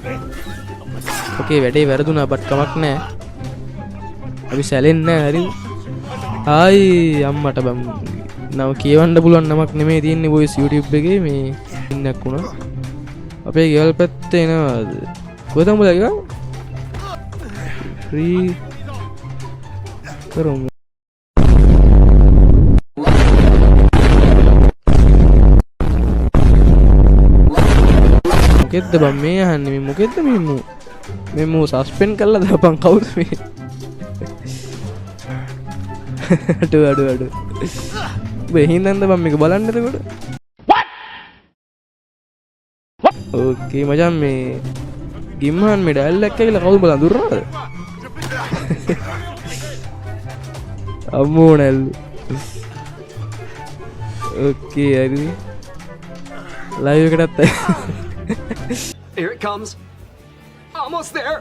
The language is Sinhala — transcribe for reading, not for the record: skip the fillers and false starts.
ඕකේ වැඩේ වැරදුනා බට් කමක් නෑ අපි සැලෙන්නේ නෑ හරිද ආයි අම්මට බම් නව කියවන්න පුළුවන් නමක් නෙමෙයි තියෙන්නේ voice YouTube එකේ මේ ඉන්නක් වුණා අපේ ගෙවල් පැත්තේ එනවාද කොහෙද උඹලා ගියා ෆ්‍රී කරමු මොකෙද්ද බම් මේ අහන්නේ මේ මොකෙද්ද මේ මූ සස්පෙන්ඩ් කරලා දාපන් කවුද මේ අඩු ඔබ හින්දන්ද බම් මේක බලන්න එතකොට ඕකේ මචං මේ ගිම්හන් මේ ඩයල් එකක් කියලා කවුද බලන් දුරනවද අම්මෝ නැල්ලු ඕකේ හරි ලයිව් එකටත් Here it comes. Almost there.